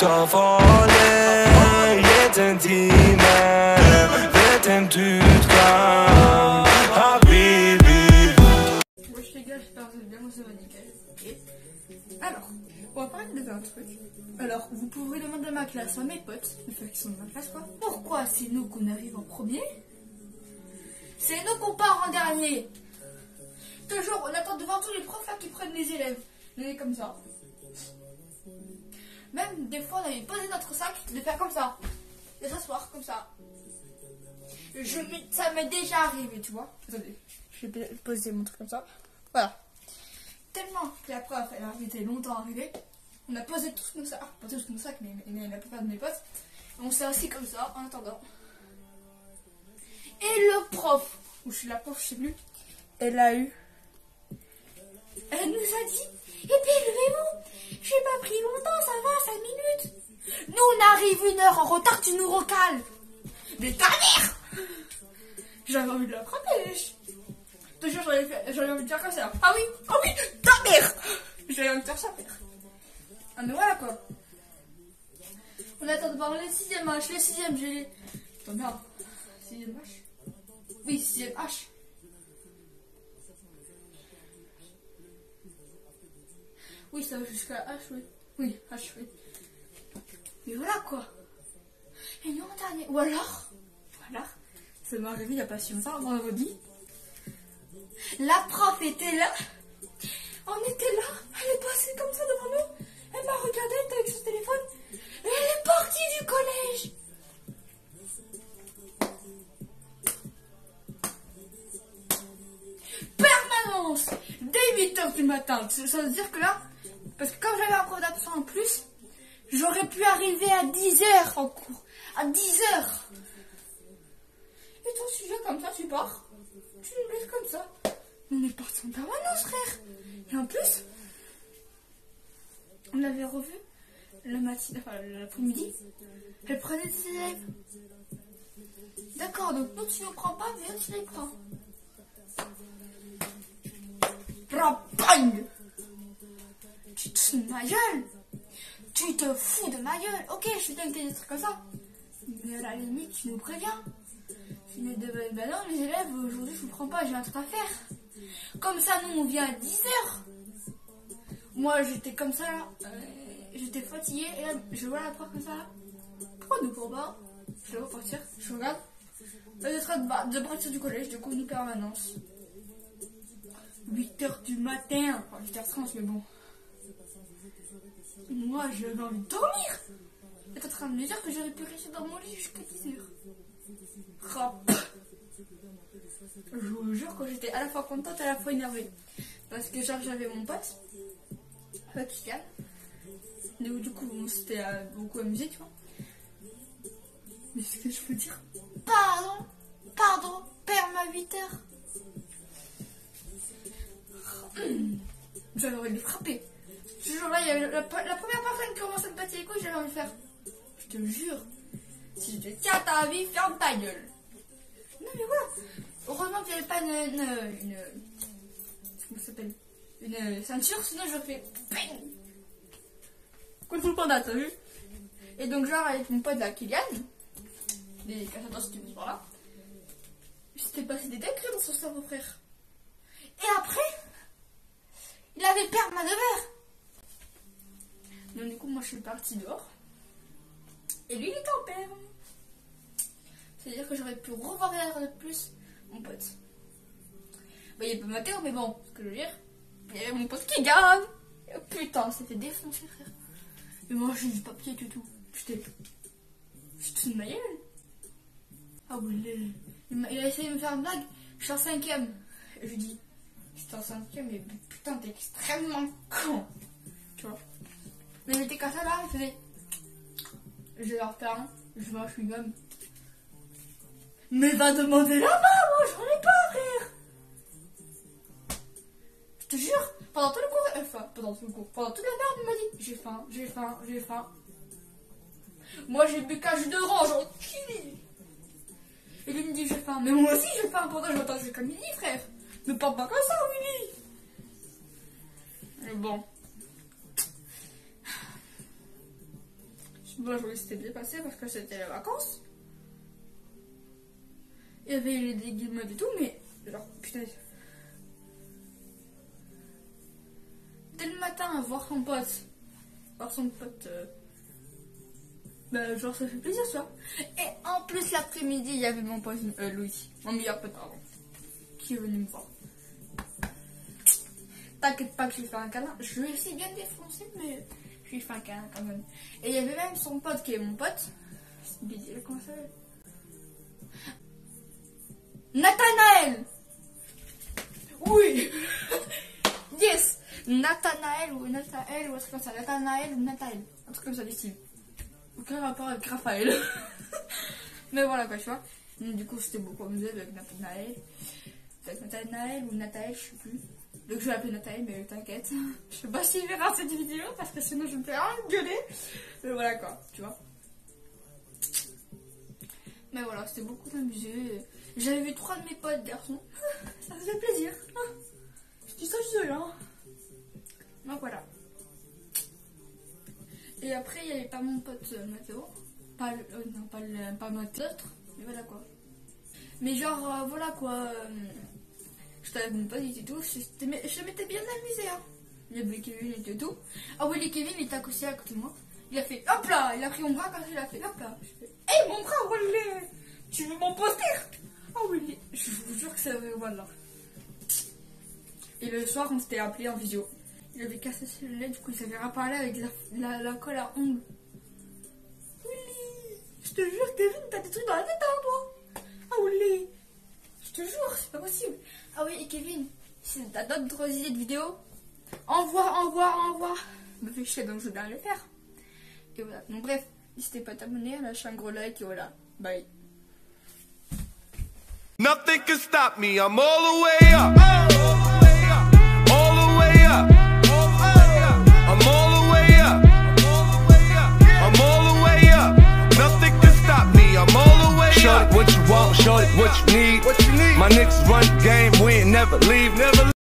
da farlig, gitt en time. Vet en tut kan Habibi. Wesh les gars, j'espère que vous allez bien, moi ça va nickel. Ok. Alors, on va parler d'un truc. Alors, vous pourrez demander à ma classe, à mes potes, les fois qui sont dans ma classe quoi. Pourquoi c'est nous qu'on arrive en premier? C'est nous qu'on part en dernier. Toujours, on attend devant tous les profs là qui prennent les élèves. On est comme ça. Même des fois, on avait posé notre sac, de faire comme ça. De s'asseoir comme ça. Ça m'est déjà arrivé, tu vois. Attendez, je vais poser mon truc comme ça. Voilà. Tellement que la prof, elle était longtemps arrivée. On a posé tous nos sacs, pas tous nos sacs, mais la plupart de mes potes. On s'est assis comme ça, en attendant. Et le prof, ou je suis la prof, je sais plus, elle nous a dit, et puis levez-vous, j'ai pas pris longtemps, ça va, 5 minutes. Nous, on arrive 1 heure en retard, tu nous recales. Mais ta mère! J'avais envie de la frapper, wesh. Toujours, j'avais envie de faire comme ça. Ah oui, ta mère! J'avais envie de faire ça, frère. Ah, mais voilà quoi. On attend de voir les 6e H. Les 6e, j'ai. Attends, merde. 6e H. Oui, 6e H. Oui, ça va jusqu'à H, oui. Oui, H, oui. Mais voilà quoi. Et nous, on dernier. Ou alors, ça m'est arrivé il n'y a pas si longtemps, vendredi. La prof était là. On était là. Elle est passée comme ça devant nous. Elle m'a regardé, elle était avec son téléphone. Et elle est partie du collège. Permanence. Dès 8h du matin. Ça veut dire que là, parce que quand j'avais un cours d'absent en plus, j'aurais pu arriver à 10h en cours. À 10h. Et ton sujet comme ça, tu pars. Tu nous laisses comme ça. On est parti en permanence, frère. Et en plus, on l'avait revu la matinée, enfin l'après-midi. Elle prenait des élèves. D'accord, donc nous tu ne prends pas, mais elle tu les prends. Bang! Tu te fous de ma gueule. Tu te fous de ma gueule. Ok, je suis bien que des trucs comme ça. Mais à la limite, tu nous préviens. Ben non, les élèves, aujourd'hui je vous prends pas, j'ai un truc à faire. Comme ça, nous on vient à 10h. Moi j'étais comme ça, j'étais fatiguée, et là je vois la prof comme ça. Pourquoi nous court pas? Je vais repartir, je regarde. Elle est en train de partir du collège, du coup nous permanence. 8h du matin, enfin 8h30, mais bon. Moi j'avais envie de dormir. Elle est en train de me dire que j'aurais pu rester dans mon lit jusqu'à 10h. Je vous jure que j'étais à la fois contente et à la fois énervée. Parce que genre j'avais mon pote, Kylian. Du coup on s'était beaucoup amusé, tu vois. Mais ce que je peux dire, pardon, perds-moi 8h. J'avais envie de les frapper. Ce jour-là, il y avait la première personne qui commençait à me battre les couilles, j'avais envie de faire. Je te jure, si je te tiens ta vie, ferme ta gueule. Non mais voilà. Heureusement qu'il n'y avait pas une comment ça s'appelle, une ceinture, sinon je fais bang contre le panda, t'as vu? Et donc genre avec mon pote là, Kylian, des cassateurs si tu me dis par là, j'étais passé des décrets dans son cerveau, frère. Et après, il avait perdu ma verre. Donc du coup moi je suis partie dehors. Et lui il était en perme. C'est-à-dire que j'aurais pu revoir de plus mon pote. Bah, il est pas matin, mais bon, ce que je veux dire, il y avait mon pote qui gagne. Et putain, on s'est fait défoncer, frère. Mais moi, j'ai du papier du tout. Je te fous de ma gueule. Ah oui, il a essayé de me faire une blague. Je suis en 5e. Et je lui dis, j'étais en 5e, mais putain, t'es extrêmement con. Tu vois. Mais il était comme ça là, il faisait. Je vais leur faire un. Je mange une gomme. Mais va demander la main, moi j'en ai pas, frère. Je te jure, pendant tout le cours, pendant toute la merde, il m'a dit j'ai faim. Moi j'ai bu qu'un jus d'orange en chili. Et lui il me dit j'ai faim. Mais moi aussi j'ai faim, pourtant je m'attends jusqu'à midi, frère. Ne parle pas comme ça, Willy. Mais bon. Bon, la journée s'était bien passée parce que c'était les vacances. Il y avait les guillemets et tout, mais genre, putain. Dès le matin, à voir son pote. Bah, genre, ça fait plaisir, ça. Et en plus, l'après-midi, il y avait mon pote Louis, mon meilleur pote avant, qui est venu me voir. T'inquiète pas que je lui fais un câlin. Je lui ai aussi bien défoncé, mais je lui ai fait un câlin quand même. Et il y avait même son pote qui est mon pote. Comment ça s'appelle? Nathanaël. Oui. Yes. Nathanaël ou un truc comme ça. Nathanaël ou Nathanaël. Un truc comme ça, d'ici. Aucun rapport avec Raphaël. Mais voilà quoi, tu vois. Du coup, c'était beaucoup amusé avec Nathanaël. Avec Nathanaël ou Nathaël, je sais plus. Donc je vais l'appeler Nathalie, mais t'inquiète. Je sais pas s'il verra cette vidéo parce que sinon je me fais engueuler. Mais voilà quoi, tu vois. Mais voilà, c'était beaucoup amusé. J'avais vu 3 de mes potes garçons. Ça faisait plaisir. Je dis ça, je suis seule, hein. Donc voilà. Et après, il n'y avait pas mon pote Mathéo. Pas Mathéo, mais voilà quoi. Mais genre, voilà quoi. J'étais avec mon pote et tout, je m'étais bien amusé, hein. Il y avait Kevin et tout. Ah oui, Kevin, il était accosté à côté de moi. Il a fait hop là, il a pris mon bras quand il a fait hop là. Je fais, hey, mon bras, voilà, tu veux mon poster? Ah oui, je vous jure que c'est vrai, voilà. Et le soir, on s'était appelé en visio. Il avait cassé ses lunettes, du coup, il savait pas parler avec la colle à ongles. Oui, je te jure, Kevin, t'as des trucs dans la tête, hein, toi? Ah oui, je te jure, c'est pas possible. Ah oui, et Kevin, si t'as d'autres idées de vidéos, envoie. Me fais chier, donc je dois le faire. Et voilà. Donc bref, n'hésitez pas à t'abonner, à lâcher un gros like et voilà. Bye. Nothing can stop me, I'm all the way up. All the way up. I'm all the way up. I'm all the way up. Nothing can stop me, I'm all the way up. Shorty, what you want, shorty, what you need. My niggas run the game, we ain't never leave, never leave.